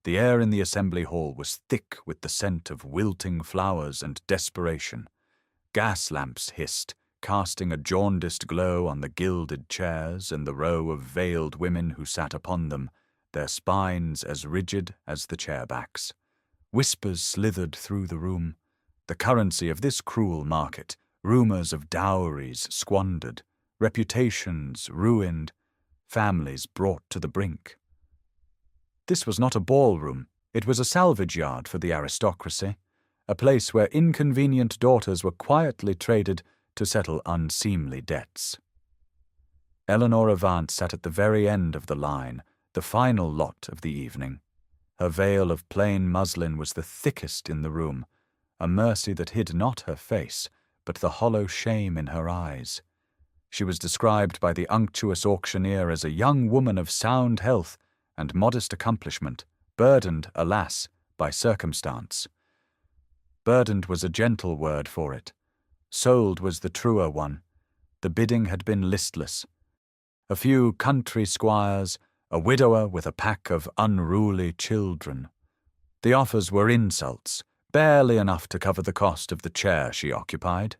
The air in the assembly hall was thick with the scent of wilting flowers and desperation. Gas lamps hissed, casting a jaundiced glow on the gilded chairs and the row of veiled women who sat upon them, their spines as rigid as the chairbacks. Whispers slithered through the room. The currency of this cruel market, rumors of dowries squandered, reputations ruined, families brought to the brink. This was not a ballroom, it was a salvage yard for the aristocracy, a place where inconvenient daughters were quietly traded to settle unseemly debts. Eleanor Vance sat at the very end of the line, the final lot of the evening. Her veil of plain muslin was the thickest in the room, a mercy that hid not her face, but the hollow shame in her eyes. She was described by the unctuous auctioneer as a young woman of sound health and modest accomplishment, burdened, alas, by circumstance. Burdened was a gentle word for it. Sold was the truer one. The bidding had been listless. A few country squires, a widower with a pack of unruly children. The offers were insults, barely enough to cover the cost of the chair she occupied.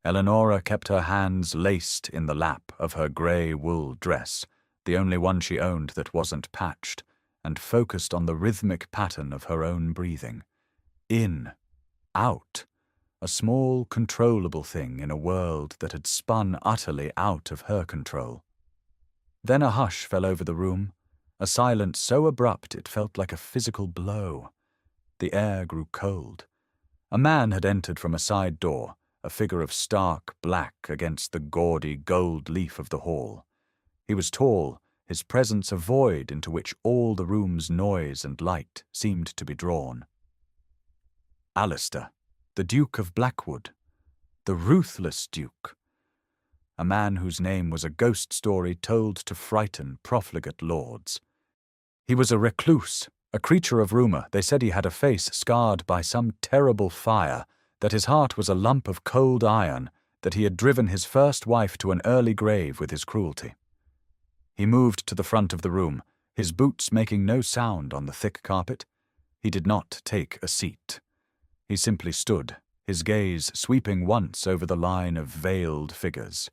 Eleanora kept her hands laced in the lap of her grey wool dress, the only one she owned that wasn't patched, and focused on the rhythmic pattern of her own breathing. In, out, a small, controllable thing in a world that had spun utterly out of her control. Then a hush fell over the room, a silence so abrupt it felt like a physical blow. The air grew cold. A man had entered from a side door, a figure of stark black against the gaudy gold leaf of the hall. He was tall, his presence a void into which all the room's noise and light seemed to be drawn. Alistair, the Duke of Blackwood, the ruthless Duke, a man whose name was a ghost story told to frighten profligate lords. He was a recluse, a creature of rumour. They said he had a face scarred by some terrible fire, that his heart was a lump of cold iron, that he had driven his first wife to an early grave with his cruelty. He moved to the front of the room, his boots making no sound on the thick carpet. He did not take a seat. He simply stood, his gaze sweeping once over the line of veiled figures.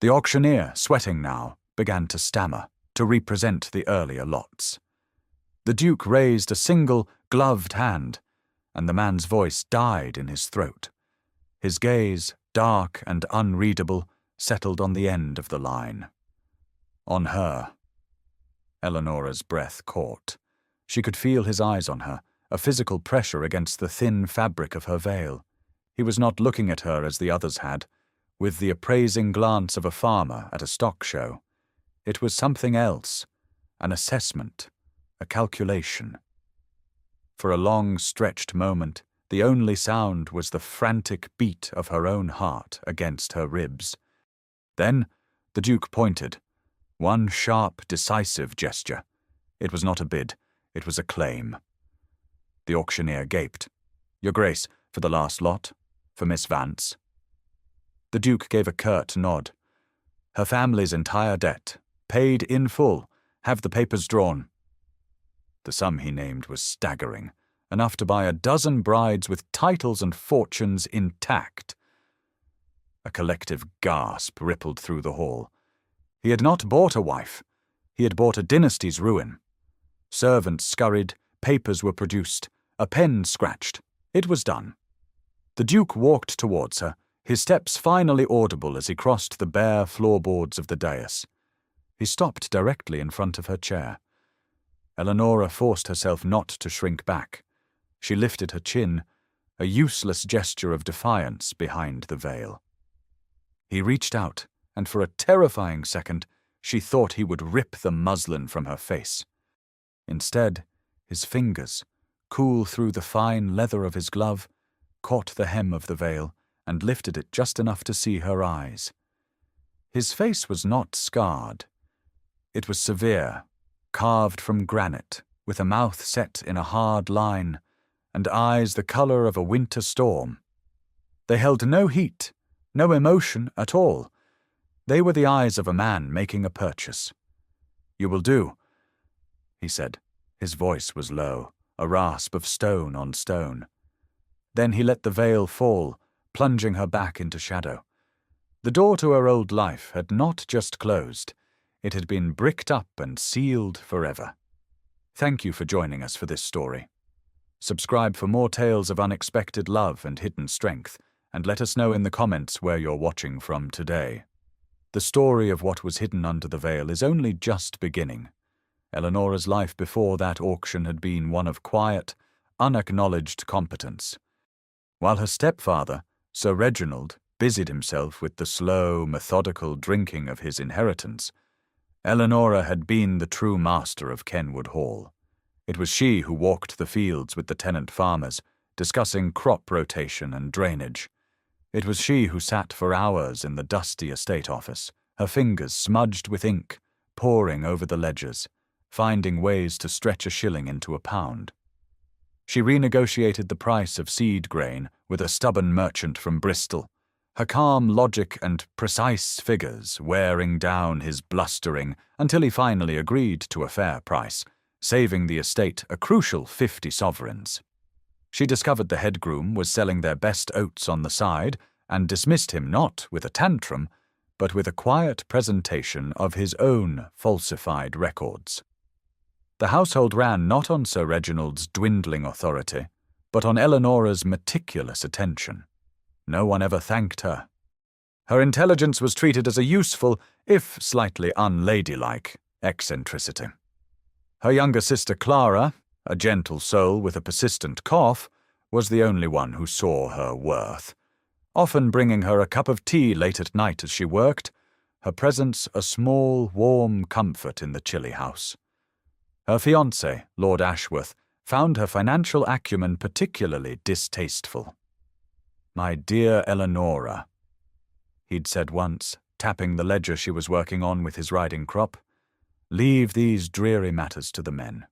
The auctioneer, sweating now, began to stammer, to represent the earlier lots. The Duke raised a single, gloved hand, and the man's voice died in his throat. His gaze, dark and unreadable, settled on the end of the line. On her. Eleanora's breath caught. She could feel his eyes on her, a physical pressure against the thin fabric of her veil. He was not looking at her as the others had, with the appraising glance of a farmer at a stock show. It was something else, an assessment, a calculation. For a long stretched moment, the only sound was the frantic beat of her own heart against her ribs. Then the Duke pointed. One sharp, decisive gesture. It was not a bid, it was a claim. The auctioneer gaped. "Your Grace, for the last lot, for Miss Vance." The Duke gave a curt nod. "Her family's entire debt, paid in full. Have the papers drawn." The sum he named was staggering, enough to buy a dozen brides with titles and fortunes intact. A collective gasp rippled through the hall. He had not bought a wife. He had bought a dynasty's ruin. Servants scurried, papers were produced, a pen scratched. It was done. The Duke walked towards her, his steps finally audible as he crossed the bare floorboards of the dais. He stopped directly in front of her chair. Eleanora forced herself not to shrink back. She lifted her chin, a useless gesture of defiance behind the veil. He reached out, and for a terrifying second, she thought he would rip the muslin from her face. Instead, his fingers, cool through the fine leather of his glove, caught the hem of the veil and lifted it just enough to see her eyes. His face was not scarred. It was severe, carved from granite, with a mouth set in a hard line, and eyes the colour of a winter storm. They held no heat, no emotion at all. They were the eyes of a man making a purchase. "You will do," he said, His voice was low, a rasp of stone on stone. Then he let the veil fall, plunging her back into shadow. The door to her old life had not just closed. It had been bricked up and sealed forever. Thank you for joining us for this story. Subscribe for more tales of unexpected love and hidden strength, and let us know in the comments where you're watching from today. The story of what was hidden under the veil is only just beginning. Eleanora's life before that auction had been one of quiet, unacknowledged competence. While her stepfather, Sir Reginald, busied himself with the slow, methodical drinking of his inheritance, Eleanora had been the true master of Kenwood Hall. It was she who walked the fields with the tenant farmers, discussing crop rotation and drainage. It was she who sat for hours in the dusty estate office, her fingers smudged with ink, poring over the ledgers, finding ways to stretch a shilling into a pound. She renegotiated the price of seed grain with a stubborn merchant from Bristol, her calm logic and precise figures wearing down his blustering until he finally agreed to a fair price, saving the estate a crucial 50 sovereigns. She discovered the head groom was selling their best oats on the side and dismissed him not with a tantrum, but with a quiet presentation of his own falsified records. The household ran not on Sir Reginald's dwindling authority, but on Eleanora's meticulous attention. No one ever thanked her. Her intelligence was treated as a useful, if slightly unladylike, eccentricity. Her younger sister Clara, a gentle soul with a persistent cough, was the only one who saw her worth, often bringing her a cup of tea late at night as she worked, her presence a small, warm comfort in the chilly house. Her fiancé, Lord Ashworth, found her financial acumen particularly distasteful. "My dear Eleanora," he'd said once, tapping the ledger she was working on with his riding crop, "leave these dreary matters to the men.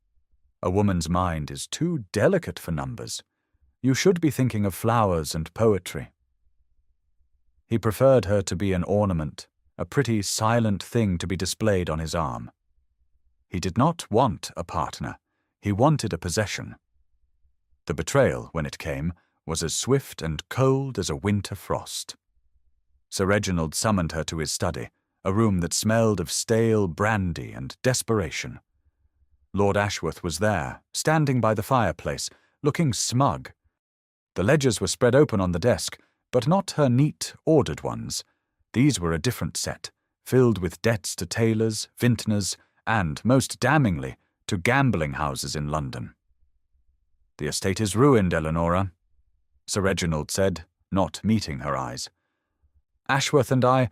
A woman's mind is too delicate for numbers. You should be thinking of flowers and poetry." He preferred her to be an ornament, a pretty silent thing to be displayed on his arm. He did not want a partner. He wanted a possession. The betrayal, when it came, was as swift and cold as a winter frost. Sir Reginald summoned her to his study, a room that smelled of stale brandy and desperation. Lord Ashworth was there, standing by the fireplace, looking smug. The ledgers were spread open on the desk, but not her neat, ordered ones. These were a different set, filled with debts to tailors, vintners, and, most damningly, to gambling houses in London. "The estate is ruined, Eleanora," Sir Reginald said, not meeting her eyes. "Ashworth and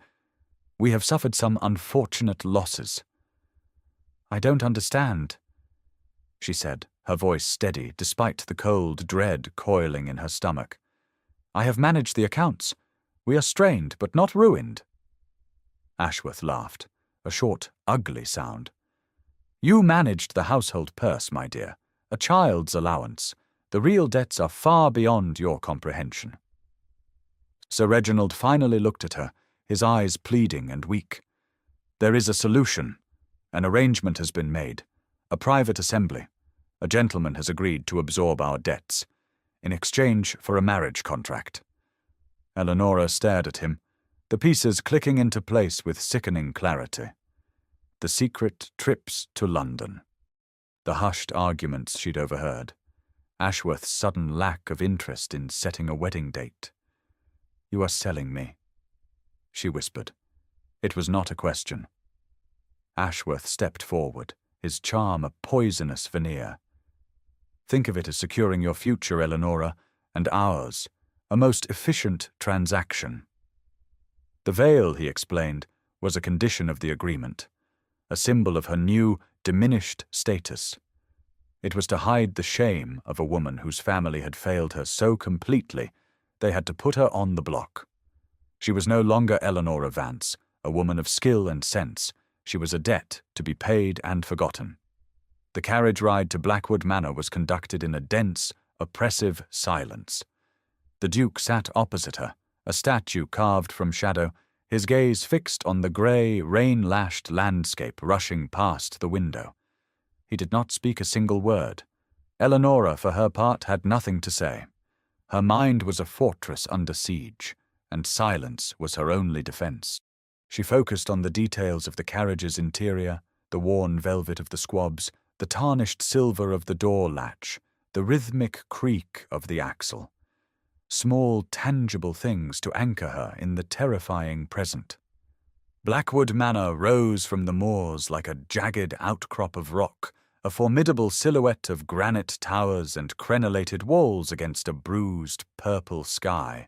we have suffered some unfortunate losses." "I don't understand," she said, her voice steady despite the cold dread coiling in her stomach. "I have managed the accounts. We are strained, but not ruined." Ashworth laughed, a short, ugly sound. "You managed the household purse, my dear, a child's allowance. The real debts are far beyond your comprehension." Sir Reginald finally looked at her, his eyes pleading and weak. "There is a solution. An arrangement has been made. A private assembly. A gentleman has agreed to absorb our debts, in exchange for a marriage contract." Eleanora stared at him, the pieces clicking into place with sickening clarity. The secret trips to London. The hushed arguments she'd overheard. Ashworth's sudden lack of interest in setting a wedding date. "You are selling me," she whispered. It was not a question. Ashworth stepped forward, his charm a poisonous veneer. "Think of it as securing your future, Eleanora, and ours, a most efficient transaction." The veil, he explained, was a condition of the agreement, a symbol of her new, diminished status. It was to hide the shame of a woman whose family had failed her so completely they had to put her on the block. She was no longer Eleanora Vance, a woman of skill and sense. She was a debt to be paid and forgotten. The carriage ride to Blackwood Manor was conducted in a dense, oppressive silence. The Duke sat opposite her, a statue carved from shadow, his gaze fixed on the grey, rain-lashed landscape rushing past the window. He did not speak a single word. Eleanora, for her part, had nothing to say. Her mind was a fortress under siege, and silence was her only defense. She focused on the details of the carriage's interior, the worn velvet of the squabs, the tarnished silver of the door latch, the rhythmic creak of the axle. Small, tangible things to anchor her in the terrifying present. Blackwood Manor rose from the moors like a jagged outcrop of rock, a formidable silhouette of granite towers and crenellated walls against a bruised, purple sky.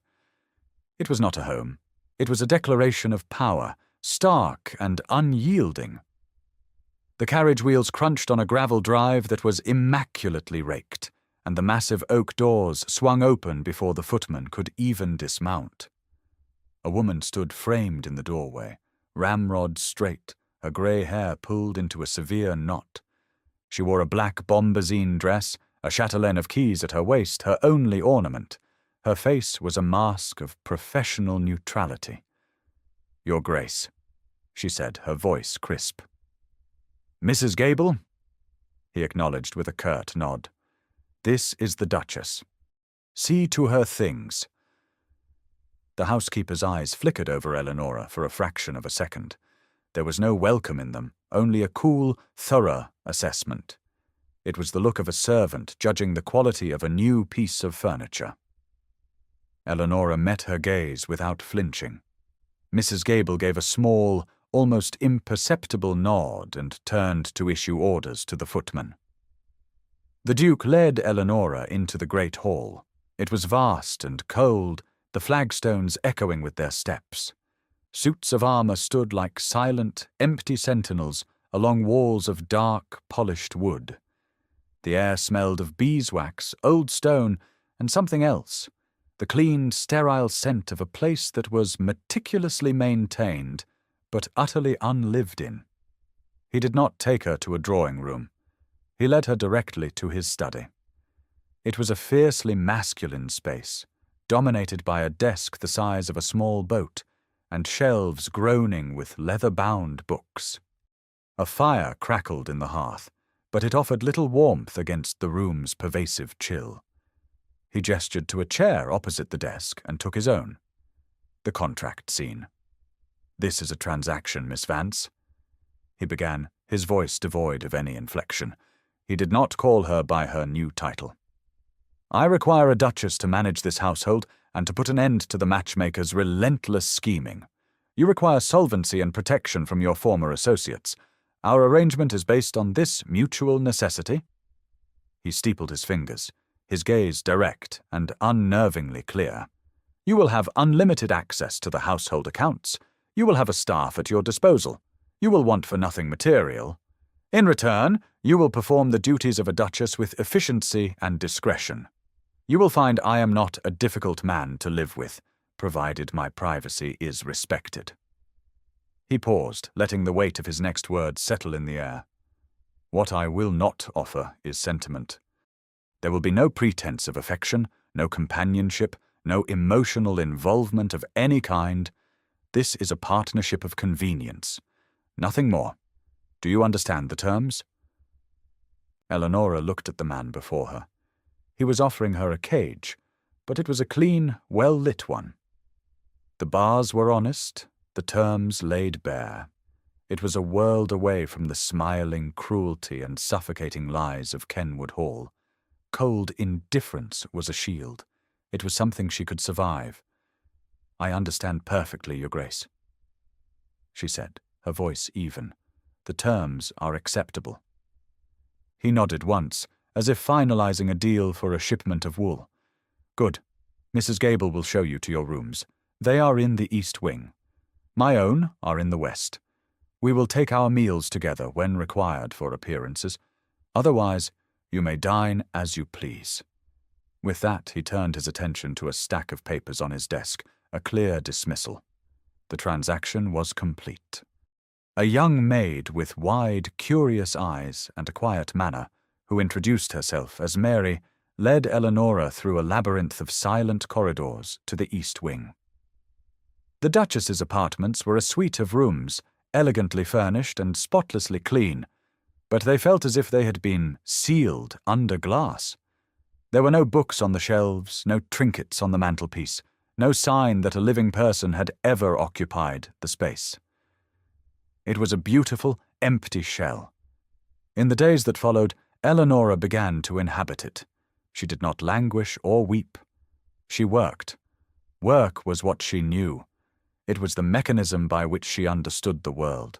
It was not a home. It was a declaration of power, stark and unyielding. The carriage wheels crunched on a gravel drive that was immaculately raked, and the massive oak doors swung open before the footman could even dismount. A woman stood framed in the doorway, ramrod straight, her grey hair pulled into a severe knot. She wore a black bombazine dress, a chatelaine of keys at her waist, her only ornament. Her face was a mask of professional neutrality. "Your Grace," she said, her voice crisp. "Mrs. Gable?" he acknowledged with a curt nod. "This is the Duchess. See to her things." The housekeeper's eyes flickered over Eleanora for a fraction of a second. There was no welcome in them, only a cool, thorough assessment. It was the look of a servant judging the quality of a new piece of furniture. Eleanora met her gaze without flinching. Mrs. Gable gave a small, almost imperceptible nod and turned to issue orders to the footman. The Duke led Eleanora into the great hall. It was vast and cold, the flagstones echoing with their steps. Suits of armor stood like silent, empty sentinels along walls of dark, polished wood. The air smelled of beeswax, old stone, and something else, the clean, sterile scent of a place that was meticulously maintained, but utterly unlived in. He did not take her to a drawing room. He led her directly to his study. It was a fiercely masculine space, dominated by a desk the size of a small boat, and shelves groaning with leather-bound books. A fire crackled in the hearth, but it offered little warmth against the room's pervasive chill. He gestured to a chair opposite the desk and took his own. The contract scene. "This is a transaction, Miss Vance," he began, his voice devoid of any inflection. He did not call her by her new title. "I require a duchess to manage this household and to put an end to the matchmaker's relentless scheming. You require solvency and protection from your former associates. Our arrangement is based on this mutual necessity." He steepled his fingers, his gaze direct and unnervingly clear. "You will have unlimited access to the household accounts. You will have a staff at your disposal. You will want for nothing material. In return, you will perform the duties of a duchess with efficiency and discretion. You will find I am not a difficult man to live with, provided my privacy is respected." He paused, letting the weight of his next words settle in the air. "What I will not offer is sentiment. There will be no pretense of affection, no companionship, no emotional involvement of any kind. This is a partnership of convenience. Nothing more. Do you understand the terms?" Eleanora looked at the man before her. He was offering her a cage, but it was a clean, well-lit one. The bars were honest, the terms laid bare. It was a world away from the smiling cruelty and suffocating lies of Kenwood Hall. Cold indifference was a shield. It was something she could survive. "I understand perfectly, Your Grace," she said, her voice even. "The terms are acceptable." He nodded once, as if finalizing a deal for a shipment of wool. "Good. Mrs. Gable will show you to your rooms. They are in the east wing. My own are in the west. We will take our meals together when required for appearances. Otherwise, you may dine as you please." With that, he turned his attention to a stack of papers on his desk, a clear dismissal. The transaction was complete. A young maid with wide, curious eyes and a quiet manner, who introduced herself as Mary, led Eleanora through a labyrinth of silent corridors to the east wing. The Duchess's apartments were a suite of rooms, elegantly furnished and spotlessly clean. but they felt as if they had been sealed under glass. There were no books on the shelves, no trinkets on the mantelpiece, no sign that a living person had ever occupied the space. It was a beautiful, empty shell. In the days that followed, Eleonora began to inhabit it. She did not languish or weep. She worked. Work was what she knew. It was the mechanism by which she understood the world.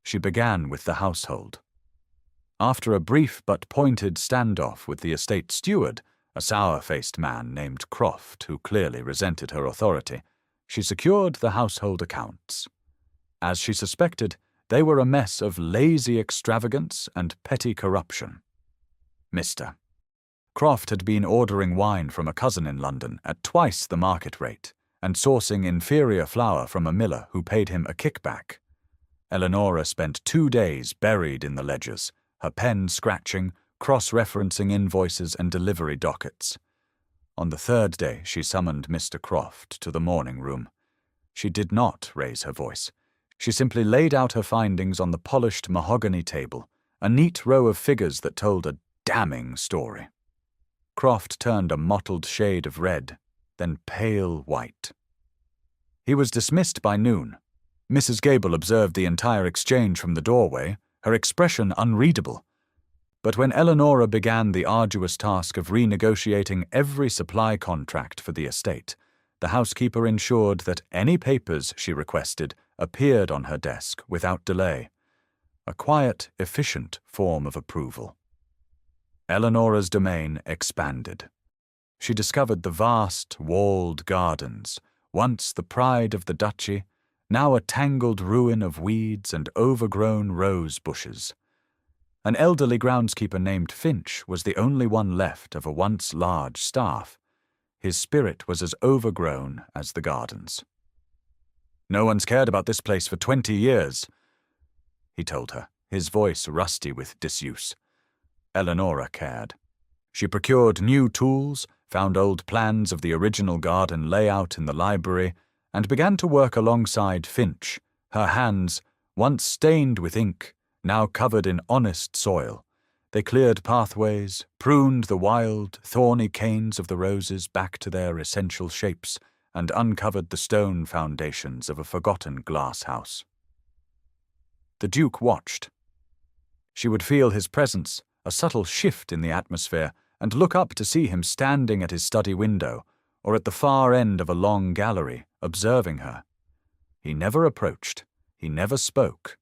She began with the household. After a brief but pointed standoff with the estate steward, a sour-faced man named Croft, who clearly resented her authority, she secured the household accounts. As she suspected, they were a mess of lazy extravagance and petty corruption. Mr. Croft had been ordering wine from a cousin in London at twice the market rate and sourcing inferior flour from a miller who paid him a kickback. Eleonora spent 2 days buried in the ledgers, her pen scratching, cross-referencing invoices and delivery dockets. On the 3rd day, she summoned Mr. Croft to the morning room. She did not raise her voice. She simply laid out her findings on the polished mahogany table, a neat row of figures that told a damning story. Croft turned a mottled shade of red, then pale white. He was dismissed by noon. Mrs. Gable observed the entire exchange from the doorway, her expression unreadable. But when Eleonora began the arduous task of renegotiating every supply contract for the estate, the housekeeper ensured that any papers she requested appeared on her desk without delay. A quiet, efficient form of approval. Eleonora's domain expanded. She discovered the vast, walled gardens, once the pride of the duchy, now a tangled ruin of weeds and overgrown rose bushes. An elderly groundskeeper named Finch was the only one left of a once large staff. His spirit was as overgrown as the gardens. "No one's cared about this place for 20 years, he told her, his voice rusty with disuse. Eleonora cared. She procured new tools, found old plans of the original garden layout in the library, and began to work alongside Finch, her hands, once stained with ink, now covered in honest soil. They cleared pathways, pruned the wild, thorny canes of the roses back to their essential shapes, and uncovered the stone foundations of a forgotten glass house. The Duke watched. She would feel his presence, a subtle shift in the atmosphere, and look up to see him standing at his study window, or at the far end of a long gallery, observing her. He never approached, he never spoke,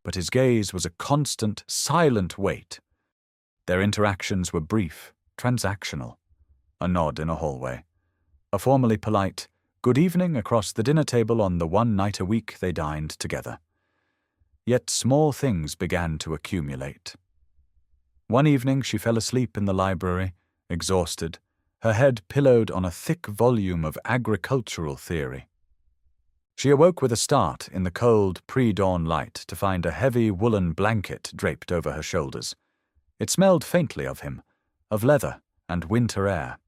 but his gaze was a constant, silent wait. Their interactions were brief, transactional. A nod in a hallway. A formally polite, good evening across the dinner table on the one night a week they dined together. Yet small things began to accumulate. One evening she fell asleep in the library, exhausted, her head pillowed on a thick volume of agricultural theory. She awoke with a start in the cold pre-dawn light to find a heavy woolen blanket draped over her shoulders. It smelled faintly of him, of leather and winter air.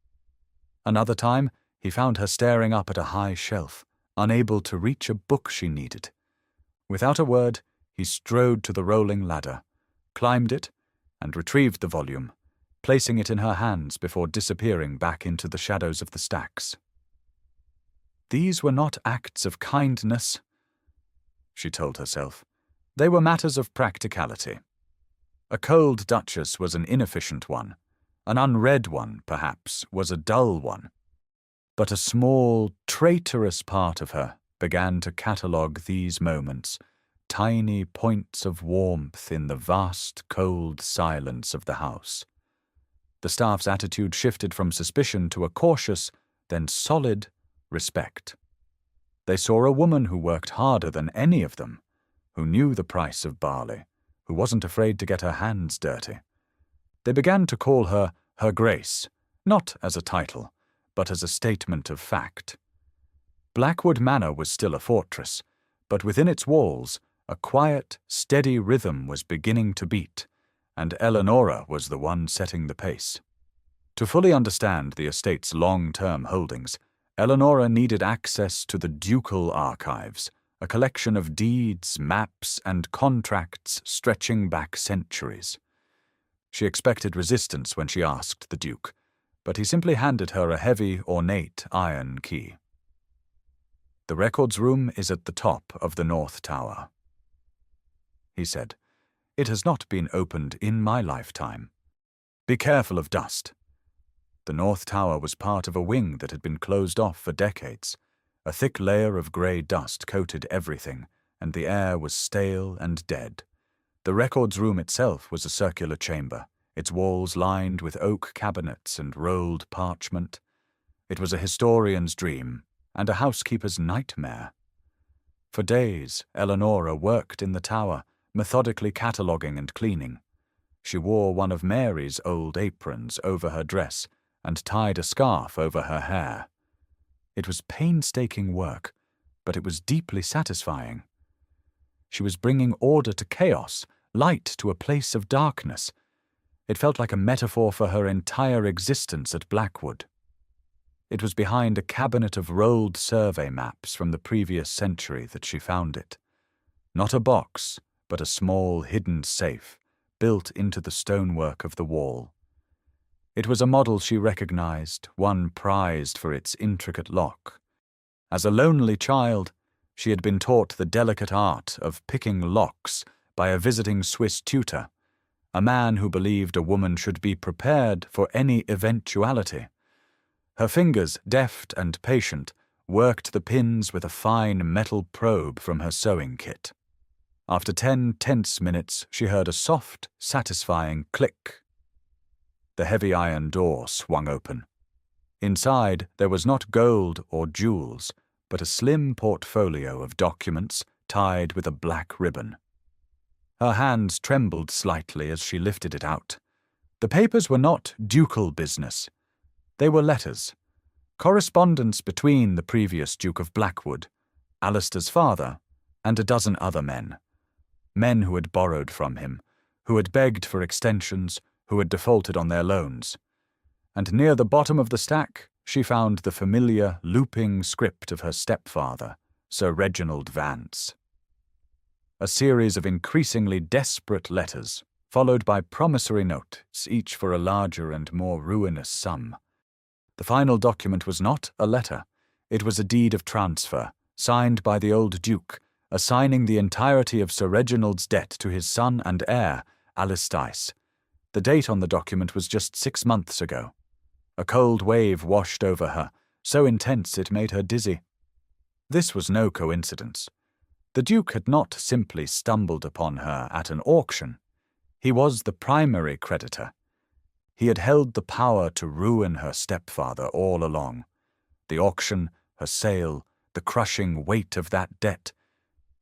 Another time, he found her staring up at a high shelf, unable to reach a book she needed. Without a word, he strode to the rolling ladder, climbed it, and retrieved the volume, placing it in her hands before disappearing back into the shadows of the stacks. These were not acts of kindness, she told herself. They were matters of practicality. A cold duchess was an inefficient one. An unread one, perhaps, was a dull one. But a small, traitorous part of her began to catalogue these moments, tiny points of warmth in the vast, cold silence of the house. The staff's attitude shifted from suspicion to a cautious, then solid, respect. They saw a woman who worked harder than any of them, who knew the price of barley, who wasn't afraid to get her hands dirty. They began to call her Her Grace, not as a title, but as a statement of fact. Blackwood Manor was still a fortress, but within its walls, a quiet, steady rhythm was beginning to beat, and Eleonora was the one setting the pace. To fully understand the estate's long-term holdings, Eleonora needed access to the ducal archives, a collection of deeds, maps, and contracts stretching back centuries. She expected resistance when she asked the Duke, but he simply handed her a heavy, ornate iron key. "The records room is at the top of the North Tower," he said. "It has not been opened in my lifetime. Be careful of dust." The North Tower was part of a wing that had been closed off for decades. A thick layer of grey dust coated everything, and the air was stale and dead. The records room itself was a circular chamber, its walls lined with oak cabinets and rolled parchment. It was a historian's dream and a housekeeper's nightmare. For days, Eleonora worked in the tower, methodically cataloguing and cleaning. She wore one of Mary's old aprons over her dress and tied a scarf over her hair. It was painstaking work, but it was deeply satisfying. She was bringing order to chaos, light to a place of darkness. It felt like a metaphor for her entire existence at Blackwood. It was behind a cabinet of rolled survey maps from the previous century that she found it. Not a box, but a small hidden safe, built into the stonework of the wall. It was a model she recognized, one prized for its intricate lock. As a lonely child, she had been taught the delicate art of picking locks by a visiting Swiss tutor, a man who believed a woman should be prepared for any eventuality. Her fingers, deft and patient, worked the pins with a fine metal probe from her sewing kit. After 10 tense minutes, she heard a soft, satisfying click. The heavy iron door swung open. Inside, there was not gold or jewels, but a slim portfolio of documents tied with a black ribbon. Her hands trembled slightly as she lifted it out. The papers were not ducal business. They were letters, correspondence between the previous Duke of Blackwood, Alistair's father, and a dozen other men. Men who had borrowed from him, who had begged for extensions, who had defaulted on their loans. And near the bottom of the stack, she found the familiar, looping script of her stepfather, Sir Reginald Vance. A series of increasingly desperate letters, followed by promissory notes, each for a larger and more ruinous sum. The final document was not a letter. It was a deed of transfer, signed by the old Duke, assigning the entirety of Sir Reginald's debt to his son and heir, Alistair. The date on the document was just 6 months ago. A cold wave washed over her, so intense it made her dizzy. This was no coincidence. The Duke had not simply stumbled upon her at an auction. He was the primary creditor. He had held the power to ruin her stepfather all along. The auction, her sale, the crushing weight of that debt,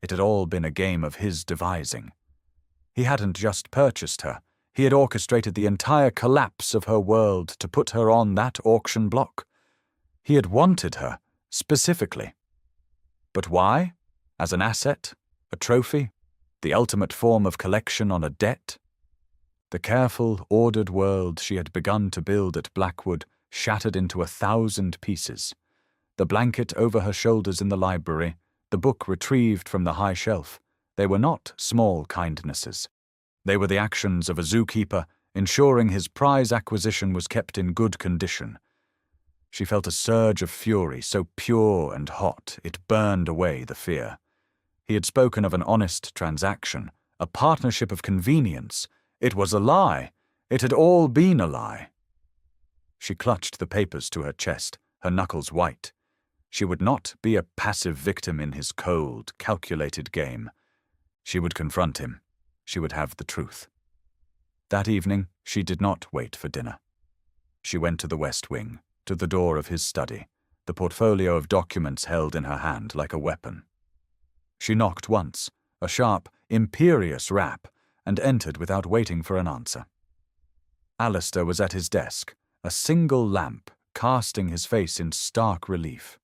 it had all been a game of his devising. He hadn't just purchased her. He had orchestrated the entire collapse of her world to put her on that auction block. He had wanted her, specifically. But why? As an asset? A trophy? The ultimate form of collection on a debt? The careful, ordered world she had begun to build at Blackwood shattered into 1,000 pieces. The blanket over her shoulders in the library, the book retrieved from the high shelf, they were not small kindnesses. They were the actions of a zookeeper, ensuring his prize acquisition was kept in good condition. She felt a surge of fury so pure and hot it burned away the fear. He had spoken of an honest transaction, a partnership of convenience. It was a lie. It had all been a lie. She clutched the papers to her chest, her knuckles white. She would not be a passive victim in his cold, calculated game. She would confront him. She would have the truth. That evening, she did not wait for dinner. She went to the West Wing, to the door of his study, the portfolio of documents held in her hand like a weapon. She knocked once, a sharp, imperious rap, and entered without waiting for an answer. Alistair was at his desk, a single lamp casting his face in stark relief.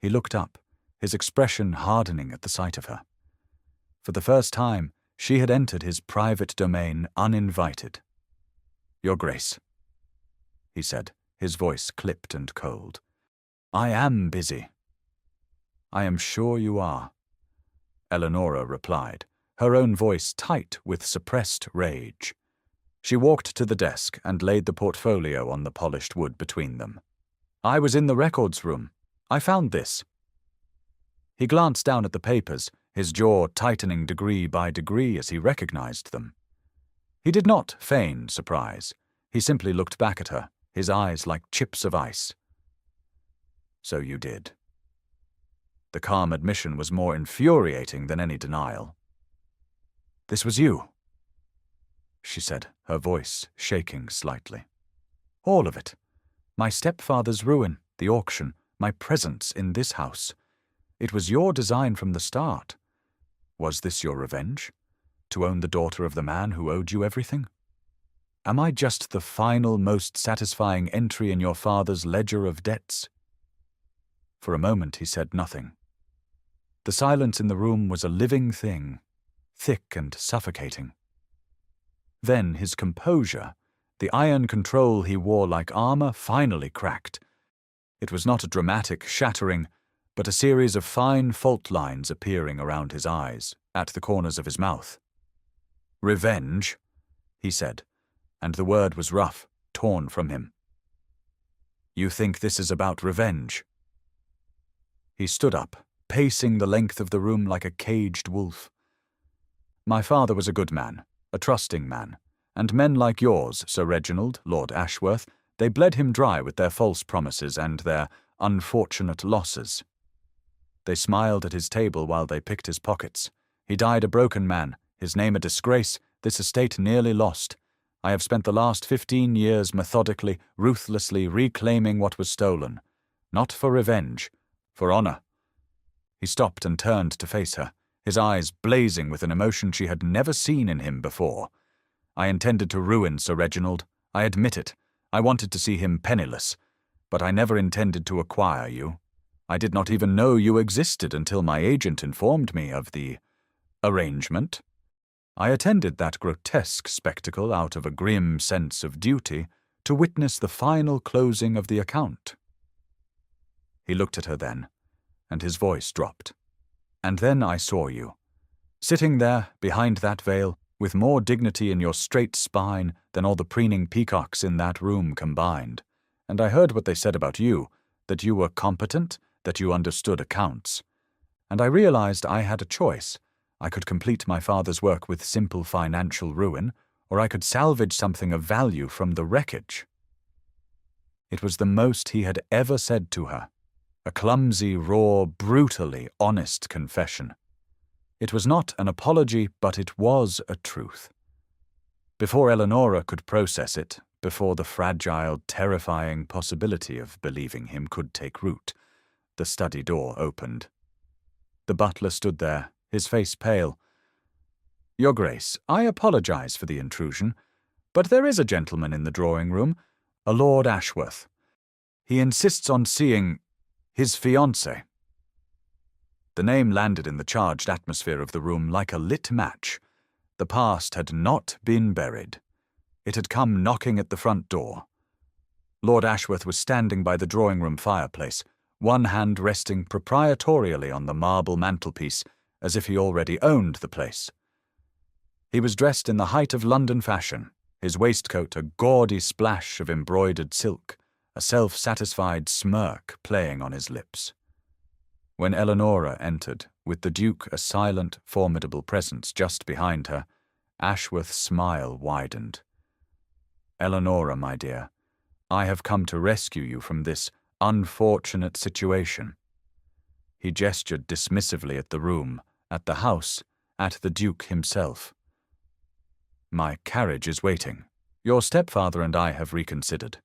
He looked up, his expression hardening at the sight of her. For the first time, she had entered his private domain uninvited. "Your Grace," he said, his voice clipped and cold. "I am busy." "I am sure you are," Eleonora replied, her own voice tight with suppressed rage. She walked to the desk and laid the portfolio on the polished wood between them. I was in the records room. I found this. He glanced down at the papers, his jaw tightening degree by degree as he recognized them. He did not feign surprise. He simply looked back at her, his eyes like chips of ice. So you did. The calm admission was more infuriating than any denial. This was you, she said, her voice shaking slightly. All of it. My stepfather's ruin, the auction, my presence in this house. It was your design from the start. Was this your revenge? To own the daughter of the man who owed you everything? Am I just the final, most satisfying entry in your father's ledger of debts? For a moment he said nothing. The silence in the room was a living thing, thick and suffocating. Then his composure, the iron control he wore like armor, finally cracked. It was not a dramatic shattering, but a series of fine fault lines appearing around his eyes, at the corners of his mouth. Revenge, he said, and the word was rough, torn from him. You think this is about revenge? He stood up, pacing the length of the room like a caged wolf. My father was a good man, a trusting man, and men like yours, Sir Reginald, Lord Ashworth, they bled him dry with their false promises and their unfortunate losses. They smiled at his table while they picked his pockets. He died a broken man, his name a disgrace, this estate nearly lost. I have spent the last 15 years methodically, ruthlessly reclaiming what was stolen. Not for revenge, for honor. He stopped and turned to face her, his eyes blazing with an emotion she had never seen in him before. I intended to ruin Sir Reginald. I admit it. I wanted to see him penniless. But I never intended to acquire you. I did not even know you existed until my agent informed me of the arrangement. I attended that grotesque spectacle out of a grim sense of duty to witness the final closing of the account. He looked at her then, and his voice dropped. And then I saw you, sitting there behind that veil, with more dignity in your straight spine than all the preening peacocks in that room combined. And I heard what they said about you, that you were competent, that you understood accounts. And I realized I had a choice. I could complete my father's work with simple financial ruin, or I could salvage something of value from the wreckage. It was the most he had ever said to her, a clumsy, raw, brutally honest confession. It was not an apology, but it was a truth. Before Eleonora could process it, before the fragile, terrifying possibility of believing him could take root, the study door opened. The butler stood there, his face pale. Your Grace, I apologize for the intrusion, but there is a gentleman in the drawing-room, a Lord Ashworth. He insists on seeing his fiancée. The name landed in the charged atmosphere of the room like a lit match. The past had not been buried. It had come knocking at the front door. Lord Ashworth was standing by the drawing-room fireplace, one hand resting proprietorially on the marble mantelpiece, as if he already owned the place. He was dressed in the height of London fashion, his waistcoat a gaudy splash of embroidered silk, a self-satisfied smirk playing on his lips. When Eleonora entered, with the Duke a silent, formidable presence just behind her, Ashworth's smile widened. Eleonora, my dear, I have come to rescue you from this unfortunate situation. He gestured dismissively at the room, at the house, at the Duke himself. My carriage is waiting. Your stepfather and I have reconsidered.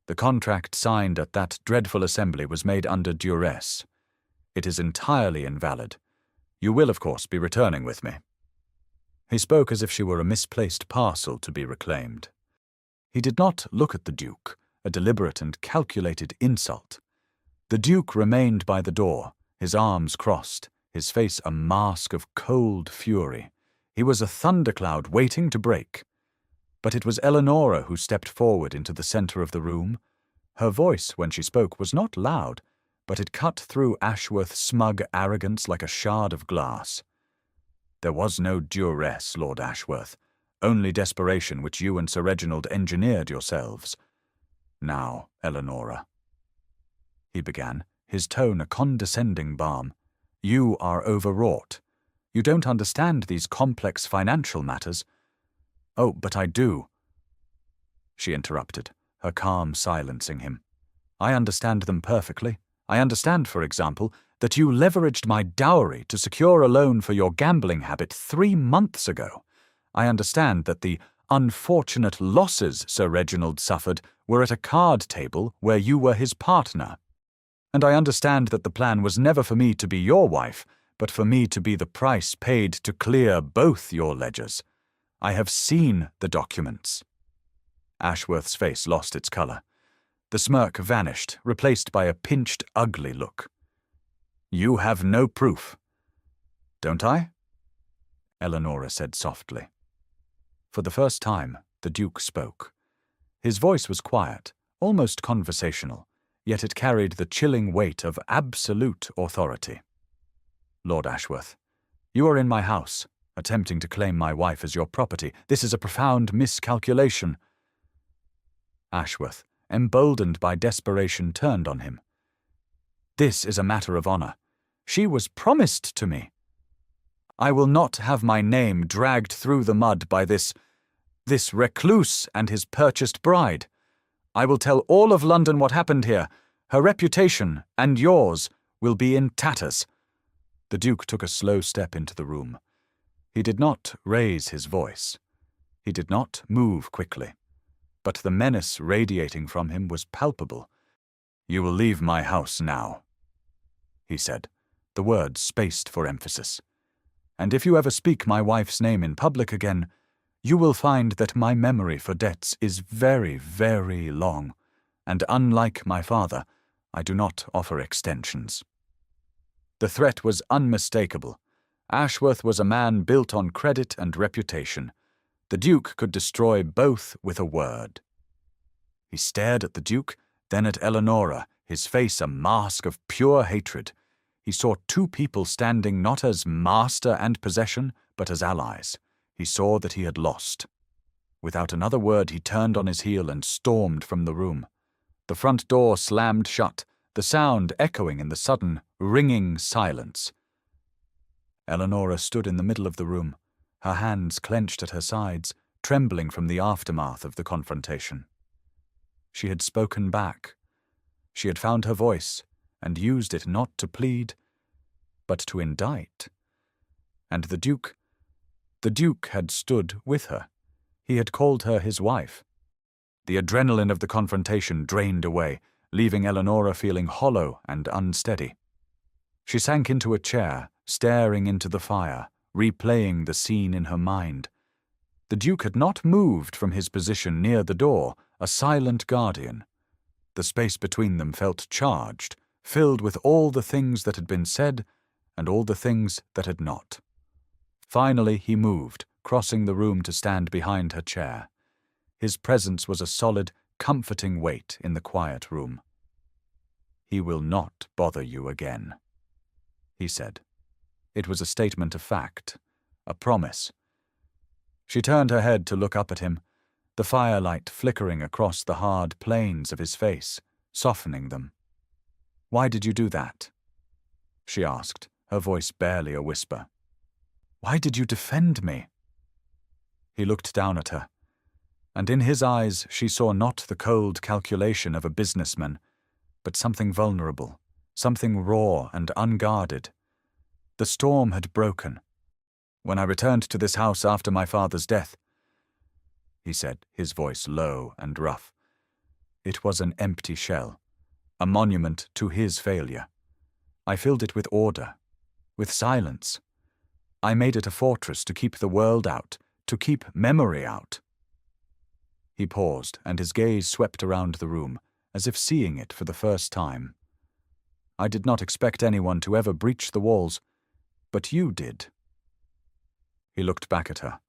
The contract signed at that dreadful assembly was made under duress. It is entirely invalid. You will, of course, be returning with me. He spoke as if she were a misplaced parcel to be reclaimed. He did not look at the Duke, a deliberate and calculated insult. The Duke remained by the door, his arms crossed, his face a mask of cold fury. He was a thundercloud waiting to break. But it was Eleonora who stepped forward into the center of the room. Her voice, when she spoke, was not loud, but it cut through Ashworth's smug arrogance like a shard of glass. There was no duress, Lord Ashworth, only desperation which you and Sir Reginald engineered yourselves. Now, Eleonora, he began, his tone a condescending balm, you are overwrought. You don't understand these complex financial matters. Oh, but I do, she interrupted, her calm silencing him. I understand them perfectly. I understand, for example, that you leveraged my dowry to secure a loan for your gambling habit 3 months ago. I understand that the unfortunate losses Sir Reginald suffered were at a card table where you were his partner. And I understand that the plan was never for me to be your wife, but for me to be the price paid to clear both your ledgers. I have seen the documents. Ashworth's face lost its colour. The smirk vanished, replaced by a pinched, ugly look. You have no proof. Don't I? Eleonora said softly. For the first time, the Duke spoke. His voice was quiet, almost conversational, yet it carried the chilling weight of absolute authority. Lord Ashworth, you are in my house, attempting to claim my wife as your property. This is a profound miscalculation. Ashworth, emboldened by desperation, turned on him. This is a matter of honour. She was promised to me. I will not have my name dragged through the mud by this recluse and his purchased bride. I will tell all of London what happened here. Her reputation, and yours, will be in tatters. The Duke took a slow step into the room. He did not raise his voice. He did not move quickly. But the menace radiating from him was palpable. You will leave my house now, he said, the words spaced for emphasis. And if you ever speak my wife's name in public again, you will find that my memory for debts is very, very long, and unlike my father, I do not offer extensions. The threat was unmistakable. Ashworth was a man built on credit and reputation. The Duke could destroy both with a word. He stared at the Duke, then at Eleonora, his face a mask of pure hatred. He saw two people standing not as master and possession, but as allies. He saw that he had lost. Without another word, he turned on his heel and stormed from the room. The front door slammed shut, the sound echoing in the sudden, ringing silence. Eleonora stood in the middle of the room, her hands clenched at her sides, trembling from the aftermath of the confrontation. She had spoken back. She had found her voice, and used it not to plead, but to indict. And the Duke had stood with her. He had called her his wife. The adrenaline of the confrontation drained away, leaving Eleonora feeling hollow and unsteady. She sank into a chair, staring into the fire, replaying the scene in her mind. The Duke had not moved from his position near the door, a silent guardian. The space between them felt charged, filled with all the things that had been said and all the things that had not. Finally he moved, crossing the room to stand behind her chair. His presence was a solid, comforting weight in the quiet room. He will not bother you again, he said. It was a statement of fact, a promise. She turned her head to look up at him, the firelight flickering across the hard planes of his face, softening them. Why did you do that? She asked, her voice barely a whisper. Why did you defend me? He looked down at her, and in his eyes she saw not the cold calculation of a businessman, but something vulnerable, something raw and unguarded. The storm had broken. When I returned to this house after my father's death, he said, his voice low and rough, it was an empty shell, a monument to his failure. I filled it with order, with silence. I made it a fortress to keep the world out, to keep memory out. He paused, and his gaze swept around the room, as if seeing it for the first time. I did not expect anyone to ever breach the walls, but you did. He looked back at her,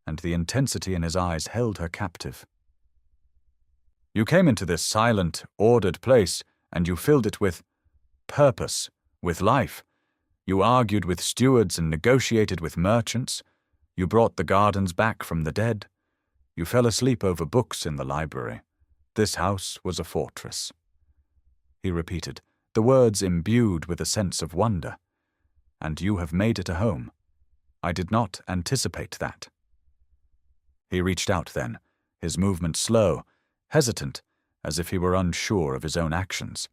and the intensity in his eyes held her captive. You came into this silent, ordered place, and you filled it with purpose, with life. You argued with stewards and negotiated with merchants. You brought the gardens back from the dead. You fell asleep over books in the library. This house was a fortress. He repeated, the words imbued with a sense of wonder. And you have made it a home. I did not anticipate that. He reached out then, his movement slow, hesitant, as if he were unsure of his own actions.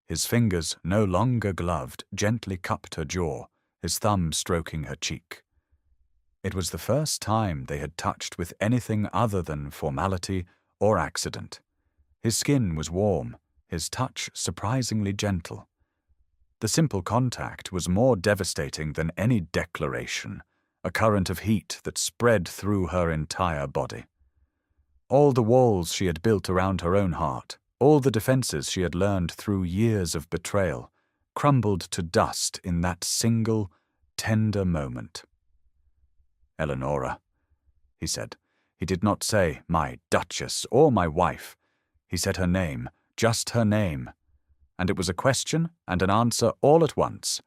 His fingers, no longer gloved, gently cupped her jaw, his thumb stroking her cheek. It was the first time they had touched with anything other than formality or accident. His skin was warm, his touch surprisingly gentle. The simple contact was more devastating than any declaration, a current of heat that spread through her entire body. All the walls she had built around her own heart, all the defenses she had learned through years of betrayal, crumbled to dust in that single, tender moment. Eleonora, he said. He did not say, my Duchess or my wife. He said her name, just her name. And it was a question and an answer all at once.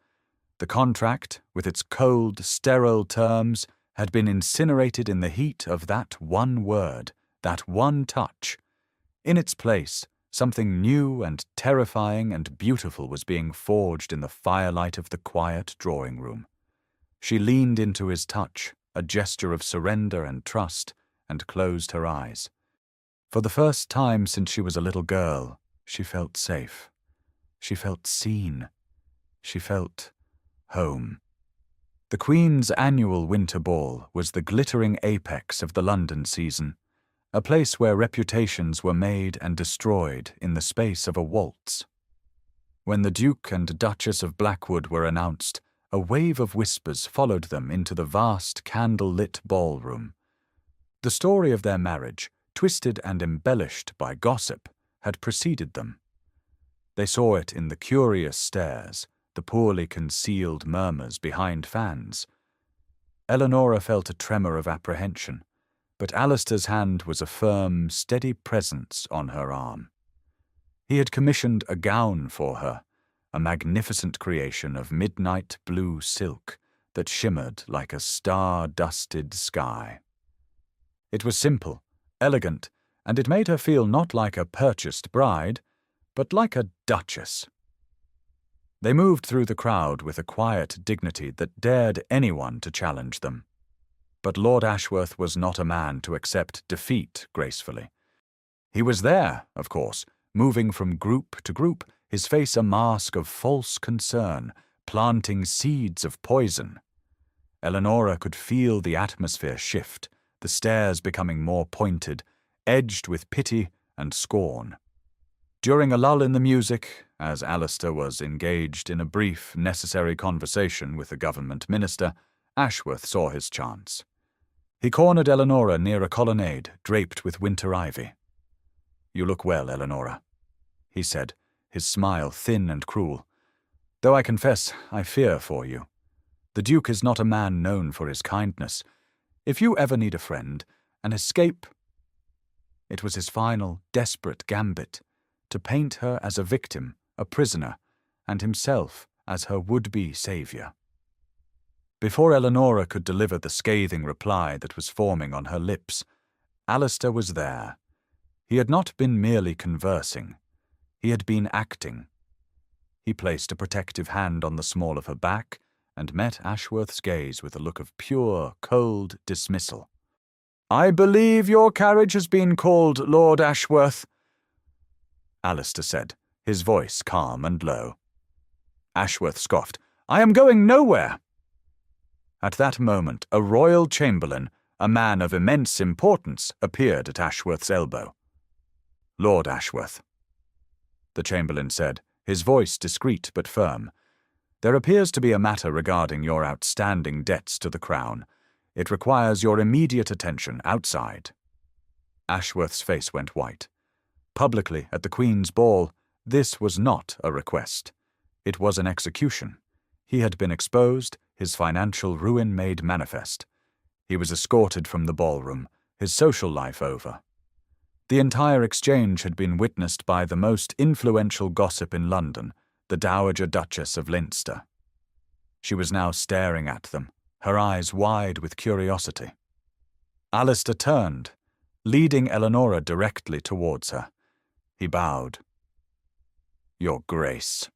The contract, with its cold, sterile terms, had been incinerated in the heat of that one word, that one touch. In its place, something new and terrifying and beautiful was being forged in the firelight of the quiet drawing room. She leaned into his touch, a gesture of surrender and trust, and closed her eyes. For the first time since she was a little girl, she felt safe. She felt seen. She felt home. The Queen's annual winter ball was the glittering apex of the London season, a place where reputations were made and destroyed in the space of a waltz. When the Duke and Duchess of Blackwood were announced, a wave of whispers followed them into the vast candle-lit ballroom. The story of their marriage, twisted and embellished by gossip, had preceded them. They saw it in the curious stares, the poorly concealed murmurs behind fans. Eleonora felt a tremor of apprehension, but Alistair's hand was a firm, steady presence on her arm. He had commissioned a gown for her, a magnificent creation of midnight blue silk that shimmered like a star-dusted sky. It was simple, elegant, and it made her feel not like a purchased bride, but like a duchess. They moved through the crowd with a quiet dignity that dared anyone to challenge them. But Lord Ashworth was not a man to accept defeat gracefully. He was there, of course, moving from group to group, his face a mask of false concern, planting seeds of poison. Eleonora could feel the atmosphere shift, the stares becoming more pointed, edged with pity and scorn. During a lull in the music, as Alistair was engaged in a brief, necessary conversation with a government minister, Ashworth saw his chance. He cornered Eleonora near a colonnade draped with winter ivy. "You look well, Eleonora," he said, his smile thin and cruel. "Though I confess I fear for you. The Duke is not a man known for his kindness. If you ever need a friend, an escape—" It was his final, desperate gambit, to paint her as a victim, a prisoner, and himself as her would-be saviour. Before Eleonora could deliver the scathing reply that was forming on her lips, Alistair was there. He had not been merely conversing. He had been acting. He placed a protective hand on the small of her back and met Ashworth's gaze with a look of pure, cold dismissal. "I believe your carriage has been called, Lord Ashworth," Alistair said, his voice calm and low. Ashworth scoffed. "I am going nowhere." At that moment, a royal chamberlain, a man of immense importance, appeared at Ashworth's elbow. "Lord Ashworth," the chamberlain said, his voice discreet but firm, "there appears to be a matter regarding your outstanding debts to the Crown. It requires your immediate attention outside." Ashworth's face went white. Publicly, at the Queen's ball, this was not a request. It was an execution. He had been exposed, his financial ruin made manifest. He was escorted from the ballroom, his social life over. The entire exchange had been witnessed by the most influential gossip in London, the Dowager Duchess of Leinster. She was now staring at them, her eyes wide with curiosity. Alistair turned, leading Eleanora directly towards her. He bowed. "Your Grace,"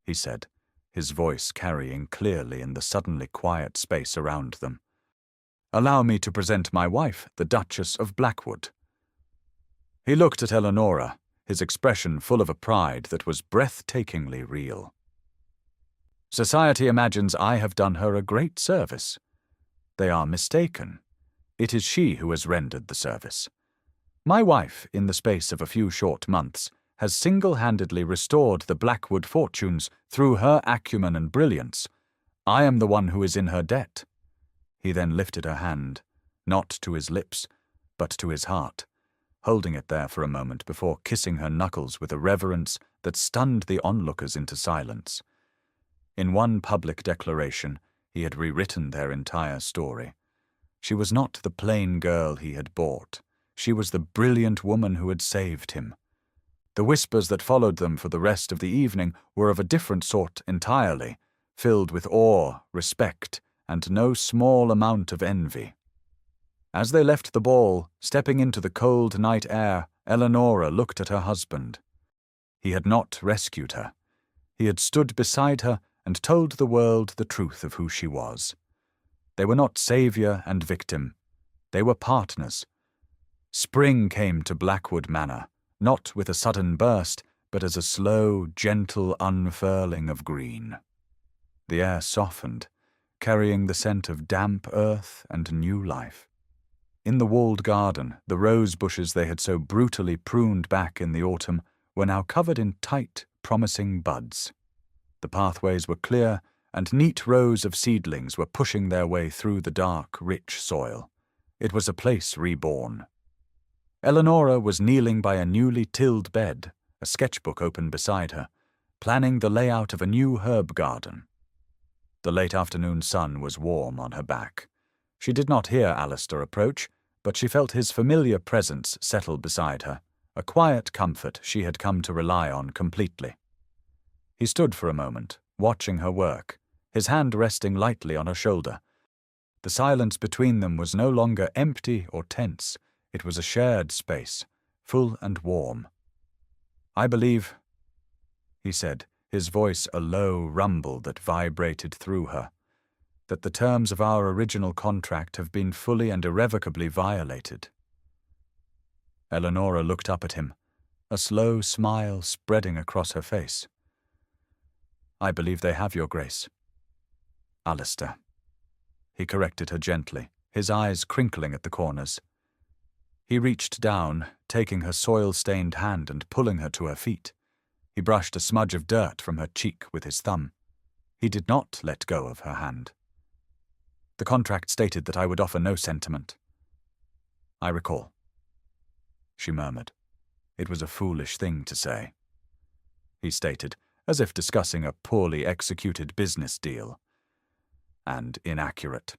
he said, his voice carrying clearly in the suddenly quiet space around them. "Allow me to present my wife, the Duchess of Blackwood." He looked at Eleanora, his expression full of a pride that was breathtakingly real. "Society imagines I have done her a great service. They are mistaken. It is she who has rendered the service. My wife, in the space of a few short months, has single-handedly restored the Blackwood fortunes through her acumen and brilliance. I am the one who is in her debt." He then lifted her hand, not to his lips, but to his heart, holding it there for a moment before kissing her knuckles with a reverence that stunned the onlookers into silence. In one public declaration, he had rewritten their entire story. She was not the plain girl he had bought. She was the brilliant woman who had saved him. The whispers that followed them for the rest of the evening were of a different sort entirely, filled with awe, respect, and no small amount of envy. As they left the ball, stepping into the cold night air, Eleanora looked at her husband. He had not rescued her. He had stood beside her and told the world the truth of who she was. They were not saviour and victim. They were partners. Spring came to Blackwood Manor, not with a sudden burst, but as a slow, gentle unfurling of green. The air softened, carrying the scent of damp earth and new life. In the walled garden, the rose bushes they had so brutally pruned back in the autumn were now covered in tight, promising buds. The pathways were clear, and neat rows of seedlings were pushing their way through the dark, rich soil. It was a place reborn. Eleanora was kneeling by a newly tilled bed, a sketchbook open beside her, planning the layout of a new herb garden. The late afternoon sun was warm on her back. She did not hear Alistair approach, but she felt his familiar presence settle beside her, a quiet comfort she had come to rely on completely. He stood for a moment, watching her work, his hand resting lightly on her shoulder. The silence between them was no longer empty or tense. It was a shared space, full and warm. "I believe," he said, his voice a low rumble that vibrated through her, "that the terms of our original contract have been fully and irrevocably violated." Eleanora looked up at him, a slow smile spreading across her face. "I believe they have, Your Grace." "Alistair," he corrected her gently, his eyes crinkling at the corners. He reached down, taking her soil-stained hand and pulling her to her feet. He brushed a smudge of dirt from her cheek with his thumb. He did not let go of her hand. "The contract stated that I would offer no sentiment." "I recall," she murmured. "It was a foolish thing to say," he stated, as if discussing a poorly executed business deal. "And inaccurate."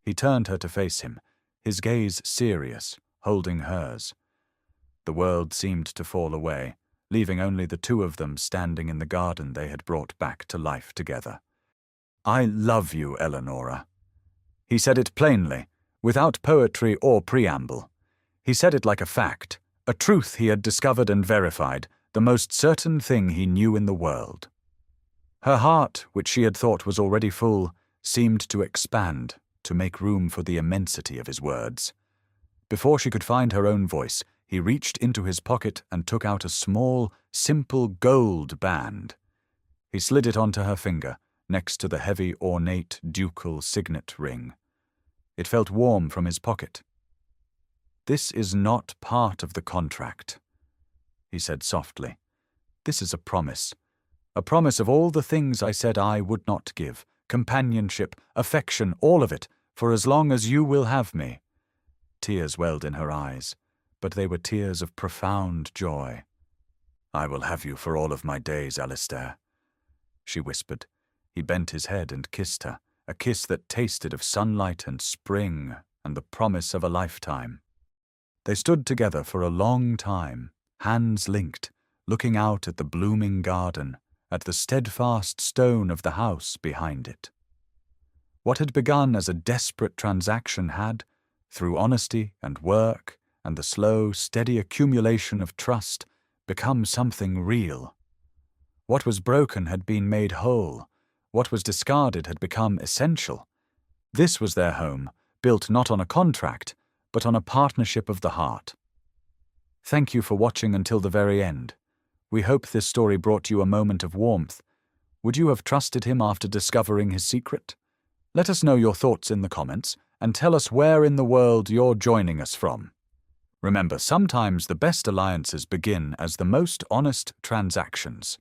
He turned her to face him, his gaze serious, holding hers. The world seemed to fall away, leaving only the two of them standing in the garden they had brought back to life together. "I love you, Eleanora." He said it plainly, without poetry or preamble. He said it like a fact, a truth he had discovered and verified, the most certain thing he knew in the world. Her heart, which she had thought was already full, seemed to expand, to make room for the immensity of his words. Before she could find her own voice, he reached into his pocket and took out a small, simple gold band. He slid it onto her finger, next to the heavy, ornate, ducal signet ring. It felt warm from his pocket. "This is not part of the contract," he said softly. "This is a promise of all the things I said I would not give, companionship, affection, all of it, for as long as you will have me." Tears welled in her eyes, but they were tears of profound joy. "I will have you for all of my days, Alistair," she whispered. He bent his head and kissed her, a kiss that tasted of sunlight and spring and the promise of a lifetime. They stood together for a long time, hands linked, looking out at the blooming garden, at the steadfast stone of the house behind it. What had begun as a desperate transaction had, through honesty and work and the slow, steady accumulation of trust, become something real. What was broken had been made whole. What was discarded had become essential. This was their home, built not on a contract, but on a partnership of the heart. Thank you for watching until the very end. We hope this story brought you a moment of warmth. Would you have trusted him after discovering his secret? Let us know your thoughts in the comments and tell us where in the world you're joining us from. Remember, sometimes the best alliances begin as the most honest transactions.